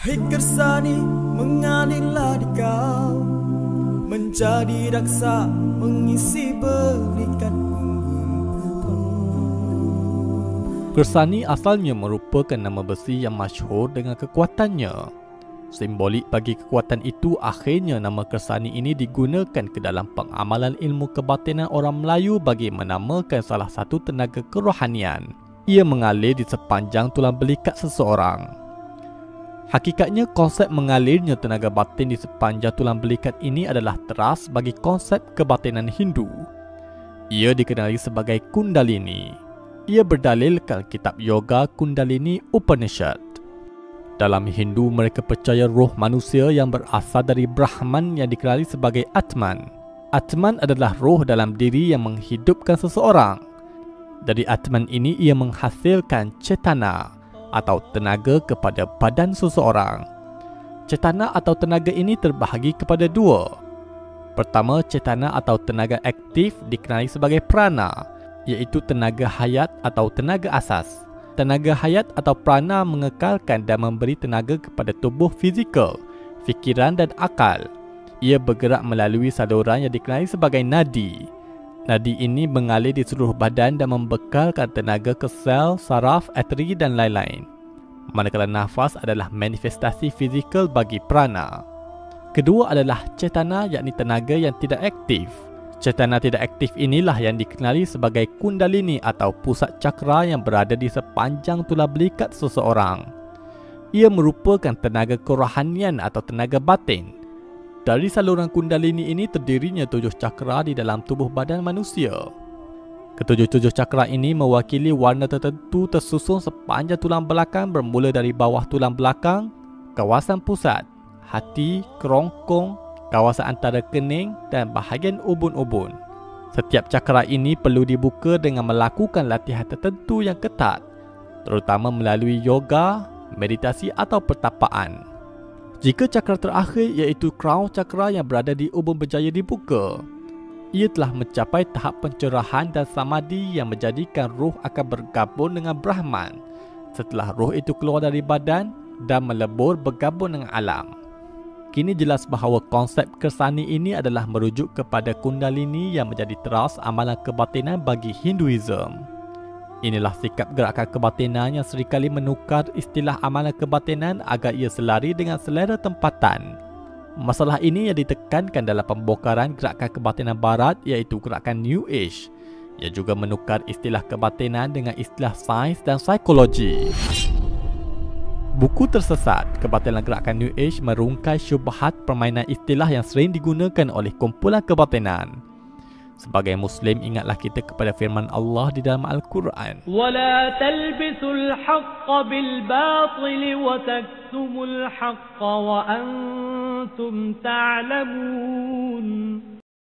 Hai Kersani, mengalirlah di kau, menjadi raksa mengisi berikat punggung. Kersani asalnya merupakan nama besi yang masyhur dengan kekuatannya. Simbolik bagi kekuatan itu, akhirnya nama Kersani ini digunakan ke dalam pengamalan ilmu kebatinan orang Melayu bagi menamakan salah satu tenaga kerohanian. Ia mengalir di sepanjang tulang belikat seseorang. Hakikatnya, konsep mengalirnya tenaga batin di sepanjang tulang belikat ini adalah teras bagi konsep kebatinan Hindu. Ia dikenali sebagai Kundalini. Ia berdalilkan kitab yoga Kundalini Upanishad. Dalam Hindu, mereka percaya roh manusia yang berasal dari Brahman yang dikenali sebagai Atman. Atman adalah roh dalam diri yang menghidupkan seseorang. Dari Atman ini, ia menghasilkan cetana atau tenaga kepada badan seseorang. Cetana atau tenaga ini terbahagi kepada dua. Pertama, cetana atau tenaga aktif dikenali sebagai prana, iaitu tenaga hayat atau tenaga asas. Tenaga hayat atau prana mengekalkan dan memberi tenaga kepada tubuh fizikal, fikiran dan akal. Ia bergerak melalui saluran yang dikenali sebagai nadi. Nadi ini mengalir di seluruh badan dan membekalkan tenaga ke sel, saraf, arteri dan lain-lain. Manakala nafas adalah manifestasi fizikal bagi prana. Kedua adalah cetana, yakni tenaga yang tidak aktif. Cetana tidak aktif inilah yang dikenali sebagai Kundalini atau pusat cakra yang berada di sepanjang tulang belikat seseorang. Ia merupakan tenaga kerohanian atau tenaga batin. Dari saluran Kundalini ini terdirinya 7 cakra di dalam tubuh badan manusia. Ketujuh-tujuh cakra ini mewakili warna tertentu tersusun sepanjang tulang belakang bermula dari bawah tulang belakang, kawasan pusat, hati, kerongkong, kawasan antara kening dan bahagian ubun-ubun. Setiap cakra ini perlu dibuka dengan melakukan latihan tertentu yang ketat, terutama melalui yoga, meditasi atau pertapaan. Jika cakra terakhir iaitu crown cakra yang berada di ubun berjaya dibuka, ia telah mencapai tahap pencerahan dan samadhi yang menjadikan roh akan bergabung dengan Brahman setelah roh itu keluar dari badan dan melebur bergabung dengan alam. Kini jelas bahawa konsep Kersani ini adalah merujuk kepada Kundalini yang menjadi teras amalan kebatinan bagi Hinduism. Inilah sikap gerakan kebatinan yang serikali menukar istilah amalan kebatinan agar ia selari dengan selera tempatan. Masalah ini yang ditekankan dalam pembongkaran gerakan kebatinan barat iaitu gerakan New Age, yang juga menukar istilah kebatinan dengan istilah sains dan psikologi. Buku Tersesat, Kebatilan Gerakan New Age merungkai syubhat permainan istilah yang sering digunakan oleh kumpulan kebatinan. Sebagai Muslim, ingatlah kita kepada firman Allah di dalam Al-Quran. وَلَا تَلْبِسُوا الْحَقَّ بِالْبَاطِلِ وَتَكْتُمُوا الْحَقَّ وَأَنْتُمْ تَعْلَمُونَ